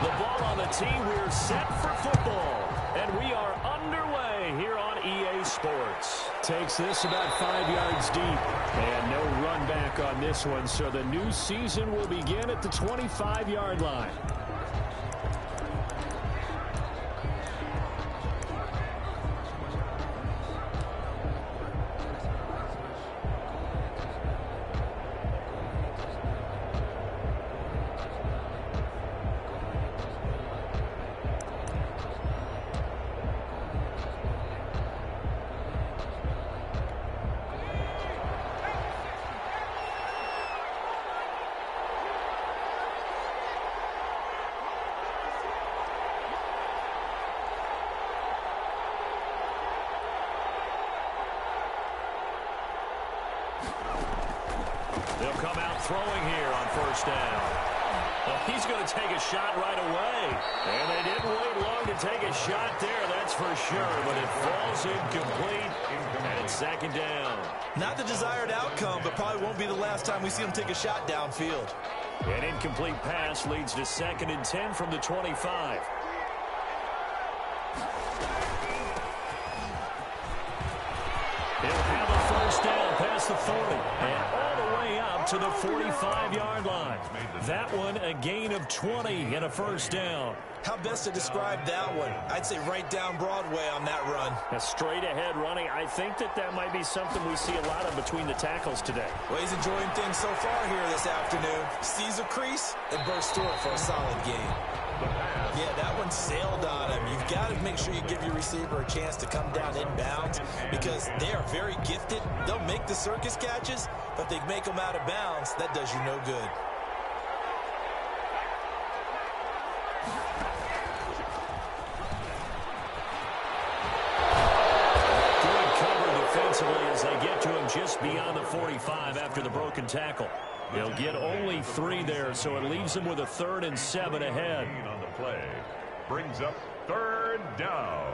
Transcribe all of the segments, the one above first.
The ball on the tee. We're set for football. And we are underway here on EA Sports. Takes this about 5 yards deep. And no run back on this one. So the new season will begin at the 25-yard line. They'll come out throwing here on first down. Well, he's going to take a shot right away. And they didn't wait long to take a shot there, that's for sure. But it falls incomplete. And it's second down. Not the desired outcome, but probably won't be the last time we see him take a shot downfield. An incomplete pass leads to 2nd and 10 from the 25. He'll have a first down past the 40 and all the way up to the 45-yard line. That one a gain of 20 and a first down. How best to describe that one? I'd say right down Broadway on that run. A straight-ahead running. I think that might be something we see a lot of between the tackles today. Well, he's enjoying things so far here this afternoon. Sees a crease and bursts through it for a solid gain. Yeah, that one sailed on him. You've got to make sure you give your receiver a chance to come down inbounds because they are very gifted. They'll make the circus catches, but if they make them out of bounds, that does you no good. Good cover defensively as they get to him just beyond the 45 after the broken tackle. They'll get only 3 there, so it leaves him with a 3rd and 7 ahead. On the play brings up 3rd down.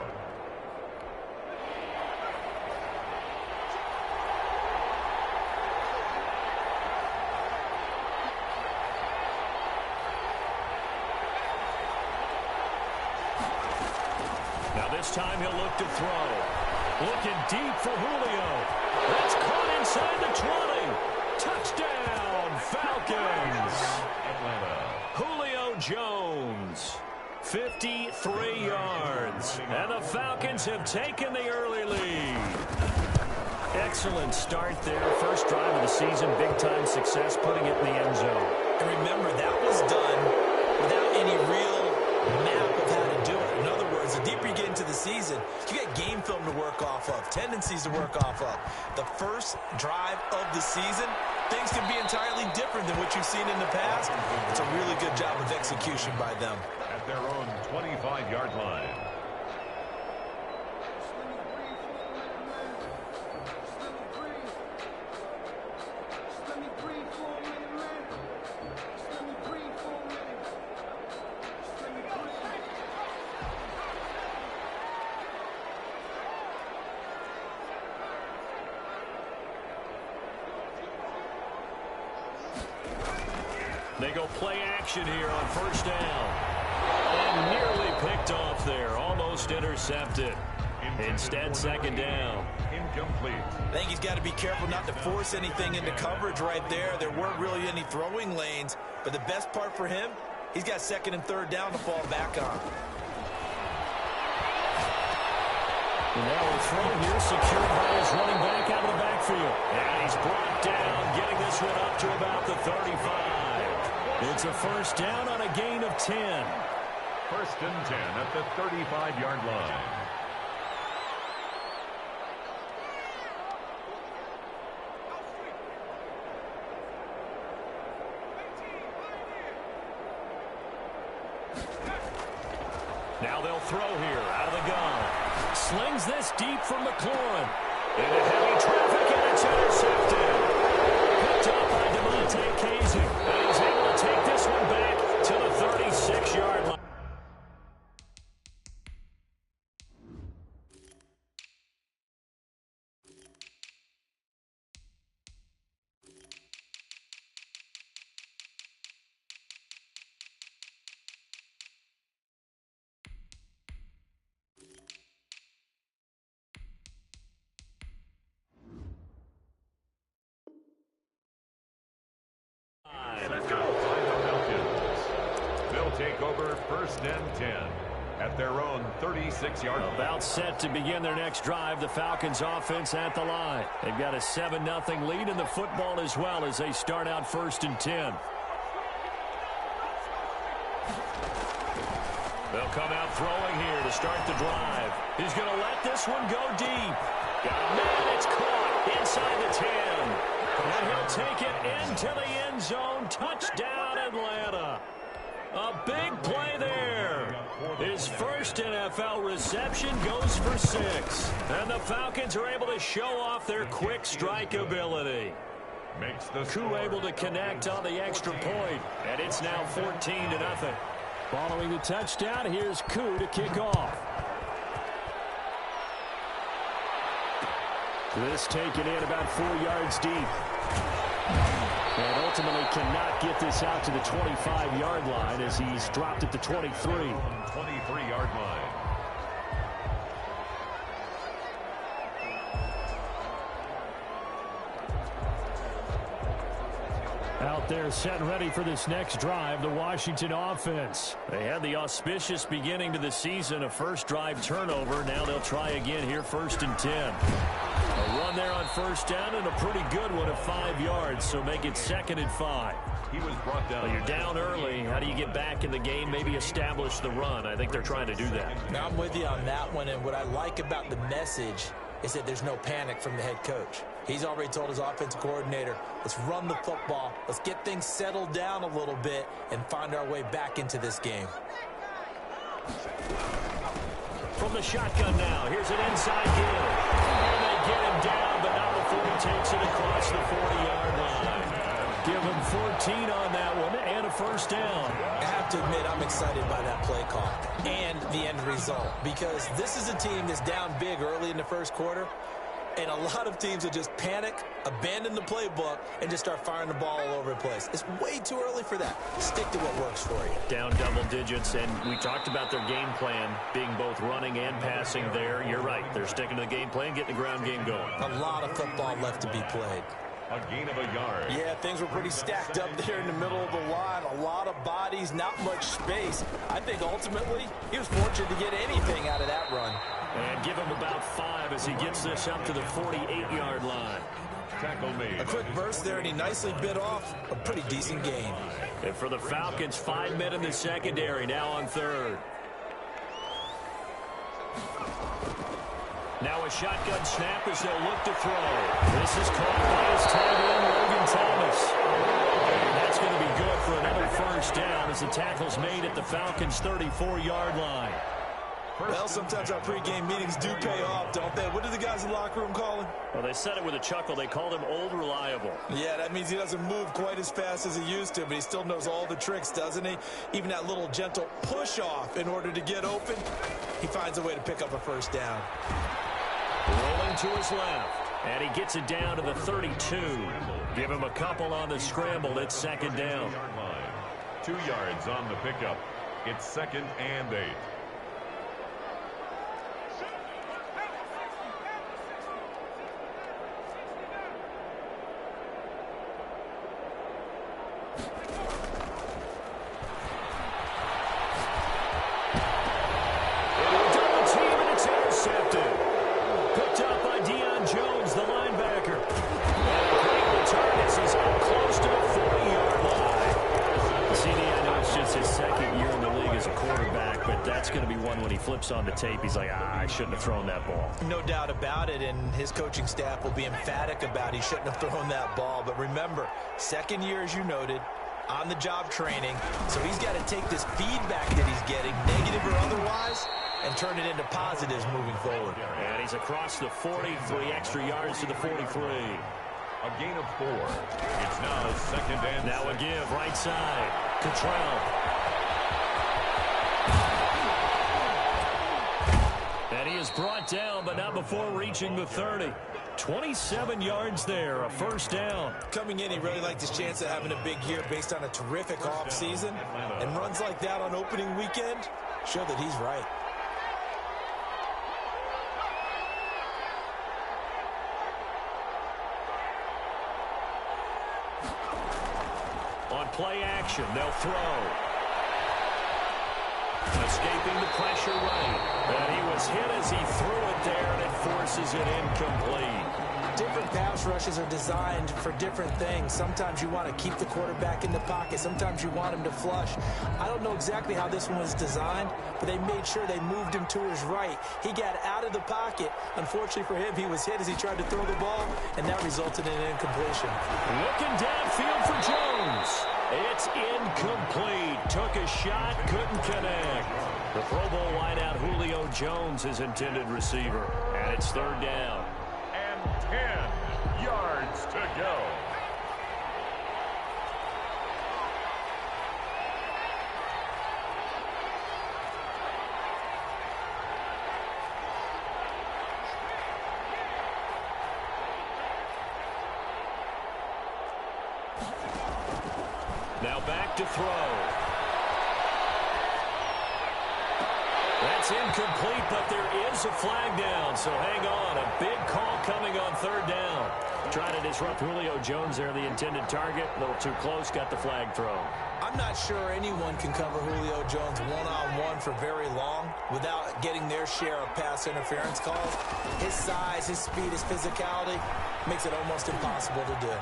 Now this time he'll look to throw. Looking deep for Julio. That's caught inside the 20. Touchdown, Falcons. Julio Jones, 53 yards. And the Falcons have taken the early lead. Excellent start there. First drive of the season, big-time success, putting it in the end zone. And remember, that was done without any real map of how to do it. In other words, the deeper you get into the season, you get game film to work off of, tendencies to work off of. The first drive of the season, things can be entirely different than what you've seen in the past. It's a really good job of execution by them. At their own 25-yard line. They go play action here on first down. And nearly picked off there. Almost intercepted. Instead, second down. Incomplete. I think he's got to be careful not to force anything into coverage right there. There weren't really any throwing lanes. But the best part for him, he's got 2nd and 3rd down to fall back on. And now a throw here secured by his running back out of the backfield. And he's brought down, getting this one up to about the 35. It's a first down on a gain of 10. 1st and 10 at the 35-yard line. Now they'll throw here out of the gun. Slings this deep from McLaurin. Into heavy traffic, and it's intercepted. Picked up by Devontae Casey. And he's able to take this one back to the 36-yard line. take over 1st and 10 at their own 36-yard line. About set to begin their next drive. The Falcons offense at the line. They've got a 7-0 lead in the football as well as they start out 1st and 10. They'll come out throwing here to start the drive. He's going to let this one go deep. Man, it's caught inside the 10. And he'll take it into the end zone. Touchdown, Atlanta. A big play there. His first NFL reception goes for 6. And the Falcons are able to show off their quick strike ability. Makes the Koo able to connect on the extra point. And it's now 14-0. Following the touchdown, here's Koo to kick off. This taken in about 4 yards deep. And ultimately cannot get this out to the 25-yard line as he's dropped at the 23. 23-yard line. Out there set and ready for this next drive, the Washington offense. They had the auspicious beginning to the season, a first drive turnover. Now they'll try again here, 1st and 10. A run there on 1st down and a pretty good one of 5 yards, so make it 2nd and 5. He was brought down. Well, you're down early. How do you get back in the game, maybe establish the run? I think they're trying to do that. Now, I'm with you on that one, and what I like about the message is that there's no panic from the head coach. He's already told his offensive coordinator, let's run the football, let's get things settled down a little bit and find our way back into this game. From the shotgun now, here's an inside give. And they get him down, but not before he takes it across the 40-yard line. Give him 14 on that one and a 1st down. I have to admit, I'm excited by that play call and the end result because this is a team that's down big early in the 1st quarter, and a lot of teams will just panic, abandon the playbook, and just start firing the ball all over the place. It's way too early for that. Stick to what works for you. Down double digits, and we talked about their game plan being both running and passing there. You're right. They're sticking to the game plan, getting the ground game going. A lot of football left to be played. A gain of a yard. Yeah, things were pretty stacked up there in the middle of the line. A lot of bodies, not much space. I think ultimately he was fortunate to get anything out of that run. And give him about 5 as he gets this up to the 48-yard line. Tackle made. A quick burst there, and he nicely bit off a pretty decent gain. And for the Falcons, 5 men in the secondary, now on 3rd. Now a shotgun snap as they'll look to throw. This is caught by his tight end, Logan Thomas. And that's going to be good for another 1st down as the tackle's made at the Falcons' 34-yard line. Well, sometimes our pregame meetings do pay off, don't they? What did the guys in the locker room call him? Well, they said it with a chuckle. They called him Old Reliable. Yeah, that means he doesn't move quite as fast as he used to, but he still knows all the tricks, doesn't he? Even that little gentle push-off in order to get open, he finds a way to pick up a 1st down. Rolling to his left, and he gets it down to the 32. Give him a couple on the scramble. It's 2nd down. 2 yards on the pickup. It's 2nd and 8. On the tape, he's like, I shouldn't have thrown that ball. No doubt about it, and his coaching staff will be emphatic about he shouldn't have thrown that ball. But remember, 2nd year, as you noted, on-the-job training, so he's got to take this feedback that he's getting, negative or otherwise, and turn it into positives moving forward. And he's across the 40, 3 extra yards to the 43. A gain of 4. It's now 2nd and now 6. A give, right side. Cottrell. And he is brought down, but not before reaching the 30. 27 yards there, a 1st down. Coming in, he really liked his chance of having a big year based on a terrific offseason. And runs like that on opening weekend show that he's right. On play action, they'll throw. Escaping the pressure right. And he was hit as he threw it there, and it forces it incomplete. Different pass rushes are designed for different things. Sometimes you want to keep the quarterback in the pocket. Sometimes you want him to flush. I don't know exactly how this one was designed, but they made sure they moved him to his right. He got out of the pocket. Unfortunately for him, he was hit as he tried to throw the ball, and that resulted in an incompletion. Looking downfield for Jones. It's incomplete. Took a shot, couldn't connect. The Pro Bowl wideout Julio Jones, his intended receiver. And it's third down. 10 yards to go. Now back to throw. That's incomplete, but there is a flag down, so hang on. A big call coming on third down. Trying to disrupt Julio Jones there, the intended target. A little too close, got the flag thrown. I'm not sure anyone can cover Julio Jones one-on-one for very long without getting their share of pass interference calls. His size, his speed, his physicality makes it almost impossible to do.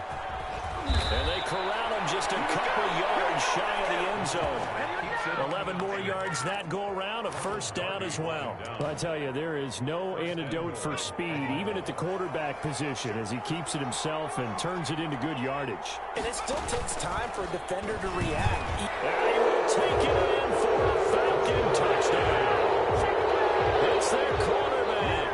And they corral him just a couple yards shy of the end zone. 11 more yards that go around, a first down as well. I tell you, there is no antidote for speed, even at the quarterback position, as he keeps it himself and turns it into good yardage. And it still takes time for a defender to react. And he will take it in for a Falcon touchdown. It's their quarterback.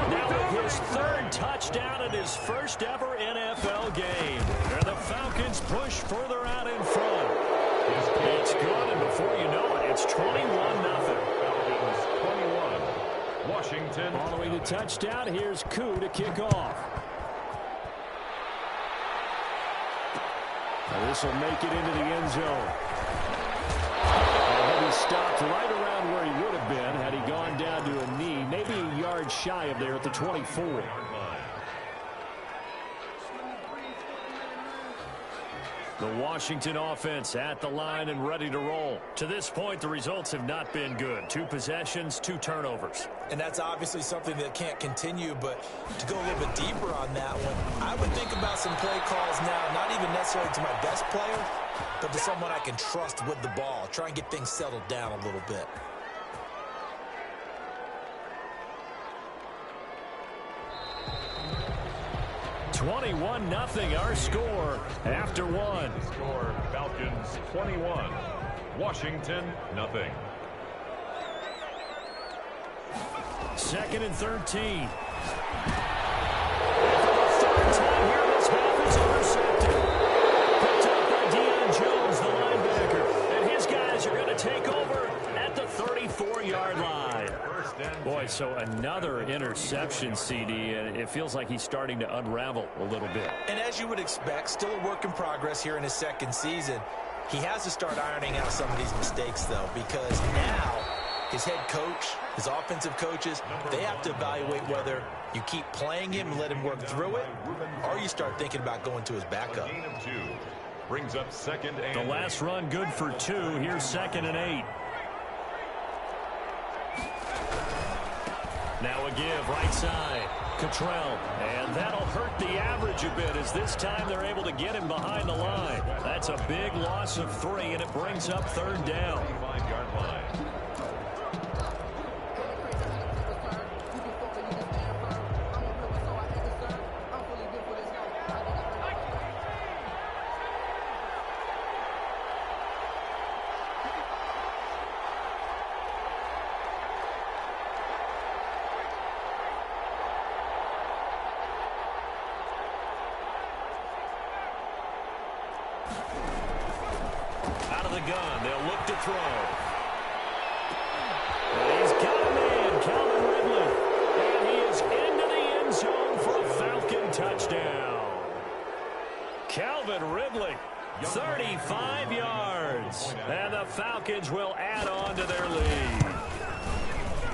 Now with his third touchdown in his first ever NFL game. And the Falcons push further out in front. It's good, and before you know it, it's 21-0. Falcons 21. Washington. Following the touchdown, here's Koo to kick off. Now this will make it into the end zone. And he stopped right around where he would have been had he gone down to a knee, maybe a yard shy of there at the 24. The Washington offense at the line and ready to roll. To this point, the results have not been good. 2 possessions, 2 turnovers. And that's obviously something that can't continue, but to go a little bit deeper on that one, I would think about some play calls now, not even necessarily to my best player, but to someone I can trust with the ball. Try and get things settled down a little bit. (21-0) our score after one. Score Falcons 21. Washington 0. Second and 13. And for the third time here this half is intercepted. Picked up by Deion Jones, the linebacker. And his guys are going to take over at the 34-yard line. Boy, so another interception, CD, and it feels like he's starting to unravel a little bit. And as you would expect, still a work in progress here in his second season. He has to start ironing out some of these mistakes, though, because now his head coach, his offensive coaches, they have to evaluate whether you keep playing him and let him work through it, or you start thinking about going to his backup. Gain of 2 brings up second and The last run good for 2. Here's 2nd and 8. Now a give, right side. Cottrell. And that'll hurt the average a bit as this time they're able to get him behind the line. That's a big loss of 3, and it brings up third down. 5-yard line. Out of the gun, they'll look to throw. And he's got a man, Calvin Ridley. And he is into the end zone for a Falcon touchdown. Calvin Ridley, 35 yards. And the Falcons will add on to their lead.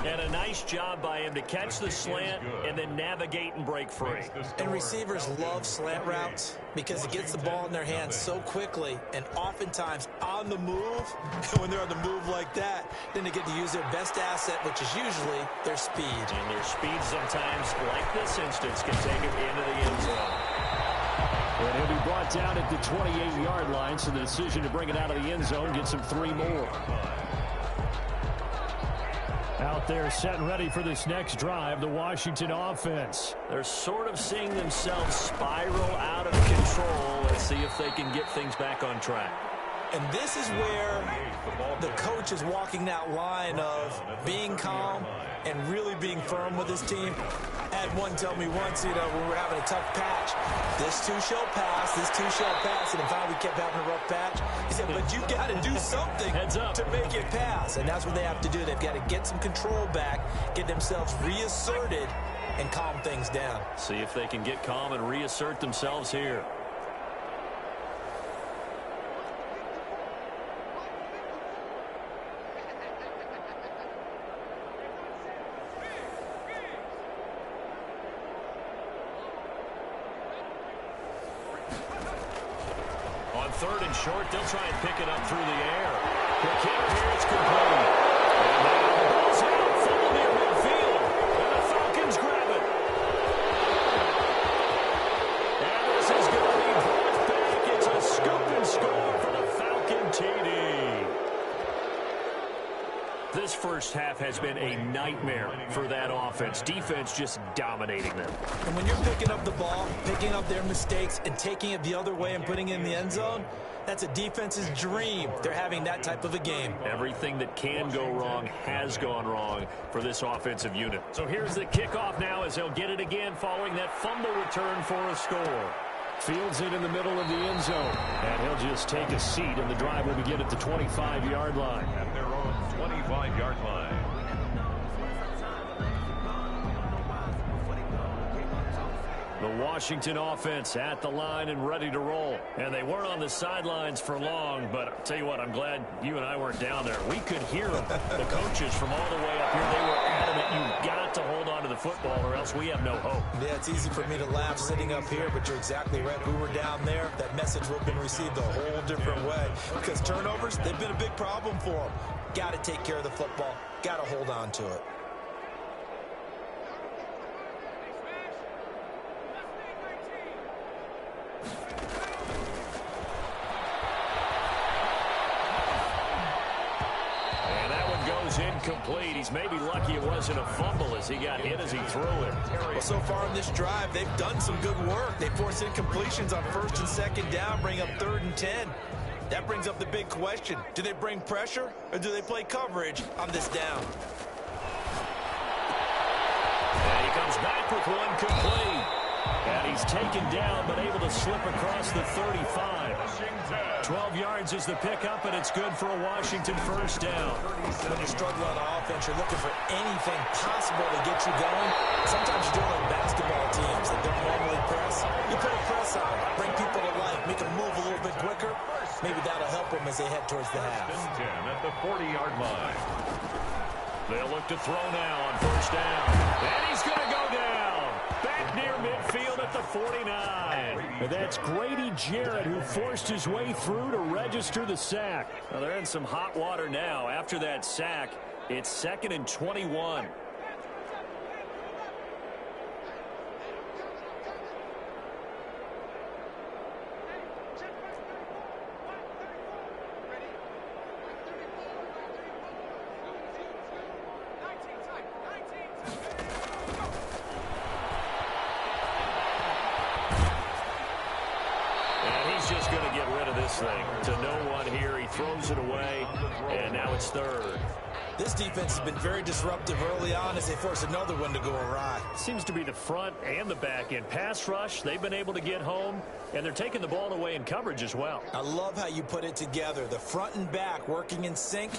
And a nice job by him to catch the slant and then navigate and break free. And receivers love slant routes because it gets the ball in their hands so quickly and oftentimes on the move. And when they're on the move like that, then they get to use their best asset, which is usually their speed. And their speed sometimes, like this instance, can take it into the end zone. And he'll be brought down at the 28-yard line, so the decision to bring it out of the end zone gets him 3 more. Out there set and ready for this next drive, the Washington offense. They're sort of seeing themselves spiral out of control. Let's see if they can get things back on track. And this is where the coach is walking that line of being calm and really being firm with his team. I had one tell me once, when we were having a tough patch, this too shall pass, this too shall pass. And in fact, we kept having a rough patch. He said, but you've got to do something to make it pass. And that's what they have to do. They've got to get some control back, get themselves reasserted, and calm things down. See if they can get calm and reassert themselves here. Third and short, they'll try and pick it up through the air. The kick here is complete. And now the ball's out, full near midfield. And the Falcons grab it. And this is going to be brought back. It's a scoop and score for the Falcon TD. This first half has been a nightmare for that offense. Defense just dominating them. And when you're picking up the ball, picking up their mistakes, and taking it the other way and putting it in the end zone, that's a defense's dream. They're having that type of a game. Everything that can go wrong has gone wrong for this offensive unit. So here's the kickoff now as they'll get it again following that fumble return for a score. Fields it in the middle of the end zone. And he'll just take a seat, and the drive will begin at the 25-yard line. At their own 25-yard line. The Washington offense at the line and ready to roll. And they weren't on the sidelines for long, but I'll tell you what, I'm glad you and I weren't down there. We could hear them, the coaches from all the way up here. They were adamant, you've got to hold on to the football or else we have no hope. Yeah, it's easy for me to laugh sitting up here, but you're exactly right. If we were down there, that message would have been received a whole different way. Because turnovers, they've been a big problem for them. Got to take care of the football. Got to hold on to it. Incomplete. He's maybe lucky it wasn't a fumble as he got hit as he threw it. Well, so far in this drive, they've done some good work. They forced incompletions on 1st and 2nd down, bring up 3rd and 10. That brings up the big question. Do they bring pressure or do they play coverage on this down? And he comes back with one complete. And he's taken down but able to slip across the 35. 12 yards is the pickup, and it's good for a Washington first down. When you're struggling on offense, you're looking for anything possible to get you going. Sometimes you're doing like basketball teams that don't normally press. You put a press on, bring people to life, make them move a little bit quicker. Maybe that'll help them as they head towards the half. 10 at the 40-yard line. They'll look to throw now on first down. And he's going to go down. Back near midfield at the 49. And that's Grady Jarrett who forced his way through to register the sack. Well, they're in some hot water now. After that sack, it's 2nd and 21. To no one here. He throws it away, and now it's 3rd. This defense has been very disruptive early on as they force another one to go awry. Seems to be the front and the back end. Pass rush, they've been able to get home, and they're taking the ball away in coverage as well. I love how you put it together. The front and back working in sync,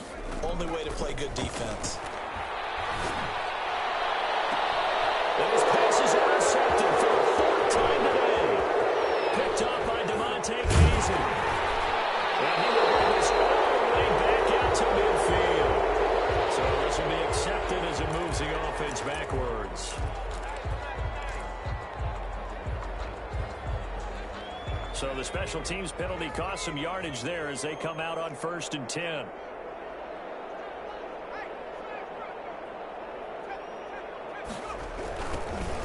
only way to play good defense. And his pass is intercepted for the 4th time today. Picked up by DeMonte Casey. And he will bring this all the way back out to midfield. So this will be accepted as a move moves the offense backwards. So the special teams penalty cost some yardage there as they come out on 1st and 10.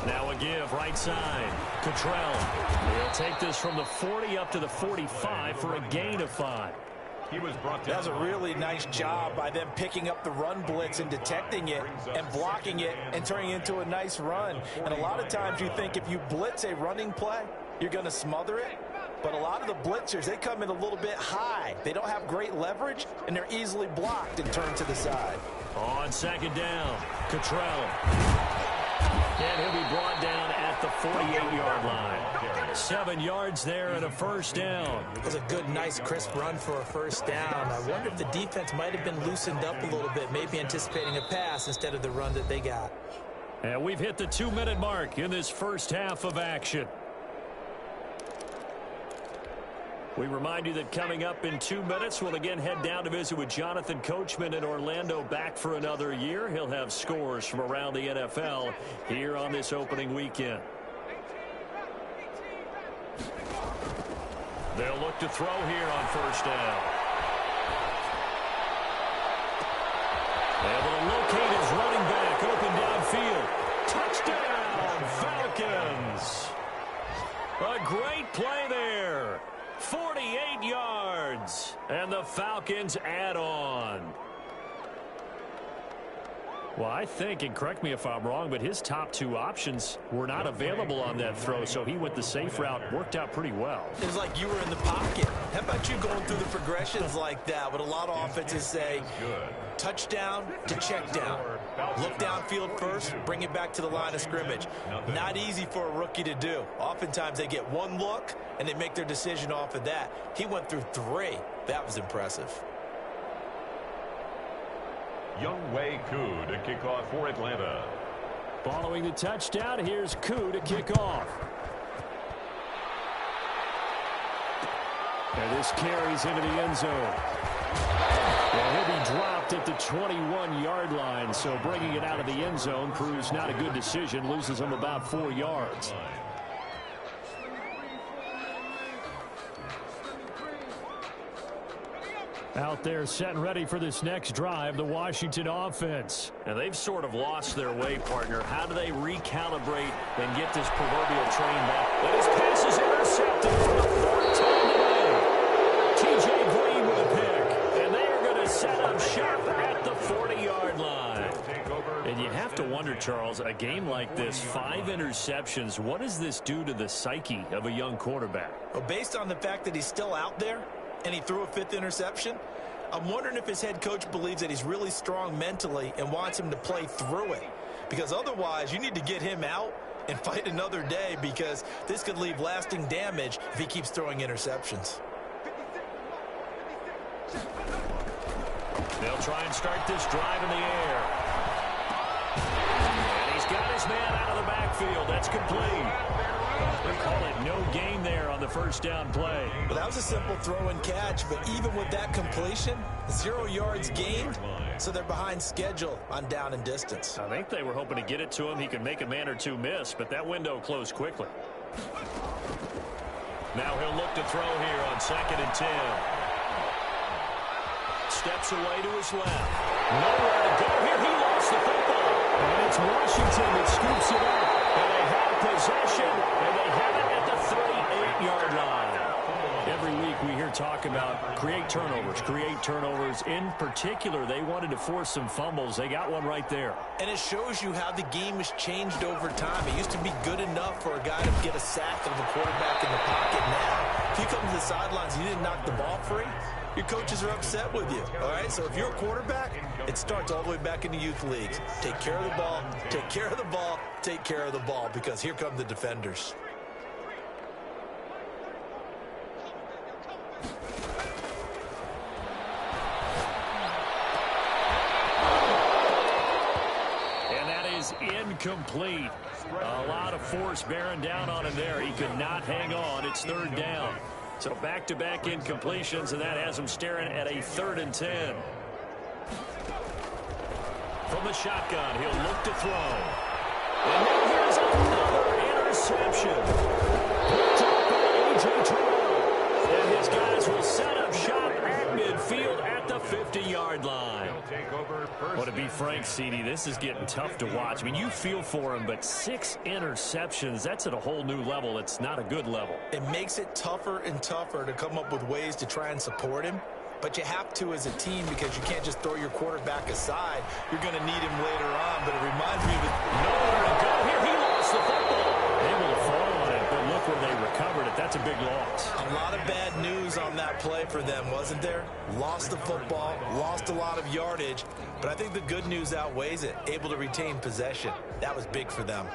Now a give right side. Cottrell. He'll take this from the 40 up to the 45 for a gain of 5. He was brought down. That's a really nice job by them picking up the run blitz and detecting it and blocking it and turning it into a nice run. And a lot of times you think if you blitz a running play, you're going to smother it. But a lot of the blitzers, they come in a little bit high. They don't have great leverage, and they're easily blocked and turned to the side. On 2nd down, Cottrell. And he'll be brought down at the 48-yard line. 7 yards there and a 1st down. It was a good, nice, crisp run for a 1st down. I wonder if the defense might have been loosened up a little bit, maybe anticipating a pass instead of the run that they got. And we've hit the 2-minute mark in this first half of action. We remind you that coming up in 2 minutes, we'll again head down to visit with Jonathan Coachman in Orlando, back for another year. He'll have scores from around the NFL here on this opening weekend. They'll look to throw here on 1st down. Able to locate his running back, open downfield. Touchdown, Falcons! A great play there. 48 yards, and the Falcons add on. Well, I think, and correct me if I'm wrong, but his top 2 options were not available on that throw, so he went the safe route. Worked out pretty well. It was like you were in the pocket. How about you going through the progressions like that? What a lot of offenses say, touchdown to check down. Look downfield first, bring it back to the line of scrimmage. Not easy for a rookie to do. Oftentimes they get 1 look, and they make their decision off of that. He went through 3. That was impressive. Younghoe Koo to kick off for Atlanta. Following the touchdown, here's Koo to kick off. And this carries into the end zone. Well, he'll be dropped at the 21-yard line, so bringing it out of the end zone proves not a good decision. Loses him about 4 yards. Out there set and ready for this next drive, the Washington offense. And they've sort of lost their way, partner. How do they recalibrate and get this proverbial train back? And his pass is intercepted for the 3rd time today. T.J. Green with a pick. And they are going to set up shop at the 40-yard line. And you have to wonder, Charles, a game like this, 5 interceptions, what does this do to the psyche of a young quarterback? Well, based on the fact that he's still out there, and he threw a 5th interception, I'm wondering if his head coach believes that he's really strong mentally and wants him to play through it. Because otherwise, you need to get him out and fight another day, because this could leave lasting damage if he keeps throwing interceptions. They'll try and start this drive in the air. And he's got his man out of the backfield. That's complete. They call it no gain there on the 1st down play. Well, that was a simple throw and catch, but even with that completion, 0 yards gained, so they're behind schedule on down and distance. I think they were hoping to get it to him. He could make a man or 2 miss, but that window closed quickly. Now he'll look to throw here on 2nd and 10. Steps away to his left. Nowhere to go here. He lost the football. And it's Washington that scoops it up. And they have possession, and they have it at the 38-yard line. Every week we hear talk about create turnovers. In particular, they wanted to force some fumbles. They got one right there. And it shows you how the game has changed over time. It used to be good enough for a guy to get a sack of a quarterback in the pocket. Now, if you come to the sidelines and you didn't knock the ball free, your coaches are upset with you, all right? So if you're a quarterback, it starts all the way back in the youth leagues. Take care of the ball, take care of the ball, take care of the ball, because here come the defenders. And that is incomplete. A lot of force bearing down on him there. He could not hang on. It's 3rd down. So back-to-back incompletions, and that has him staring at a 3rd and 10. From the shotgun, he'll look to throw. And now here's another interception. Picked up by A.J. Terrell. And his guys will set up shop at midfield at the 50-yard line. Well, to be frank, CD, this is getting tough to watch. I mean, you feel for him, but 6 interceptions, that's at a whole new level. It's not a good level. It makes it tougher and tougher to come up with ways to try and support him. But you have to as a team because you can't just throw your quarterback aside. You're going to need him later on. But it reminds me of it. Nowhere to go here. He lost the football. Able to fall on it, but look where they recovered it. That's a big loss. A lot of bad news on that play for them, wasn't there? Lost the football, lost a lot of yardage. But I think the good news outweighs it. Able to retain possession. That was big for them.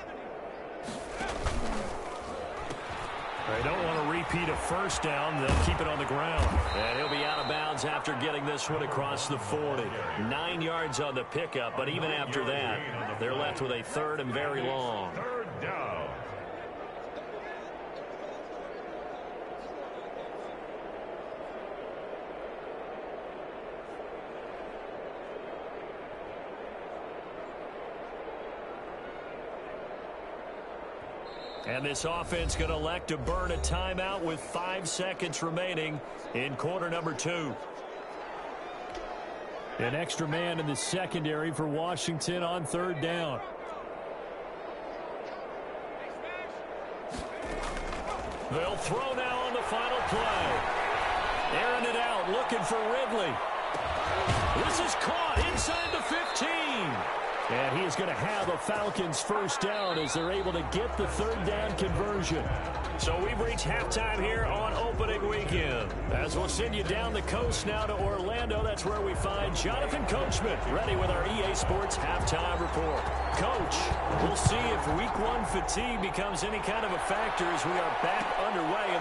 They don't want to repeat a first down. They'll keep it on the ground. And he'll be out of bounds after getting this one across the 40. 9 yards on the pickup, but even after that, they're left with a third and very long. Third down. And this offense going to elect to burn a timeout with 5 seconds remaining in quarter number 2. An extra man in the secondary for Washington on third down. They'll throw now on the final play. Airing it out, looking for Ridley. This is caught inside the 15. And he is going to have a Falcons first down as they're able to get the third down conversion. So we've reached halftime here on opening weekend. As we'll send you down the coast now to Orlando, that's where we find Jonathan Coachman ready with our EA Sports halftime report. Coach, we'll see if week 1 fatigue becomes any kind of a factor as we are back underway in the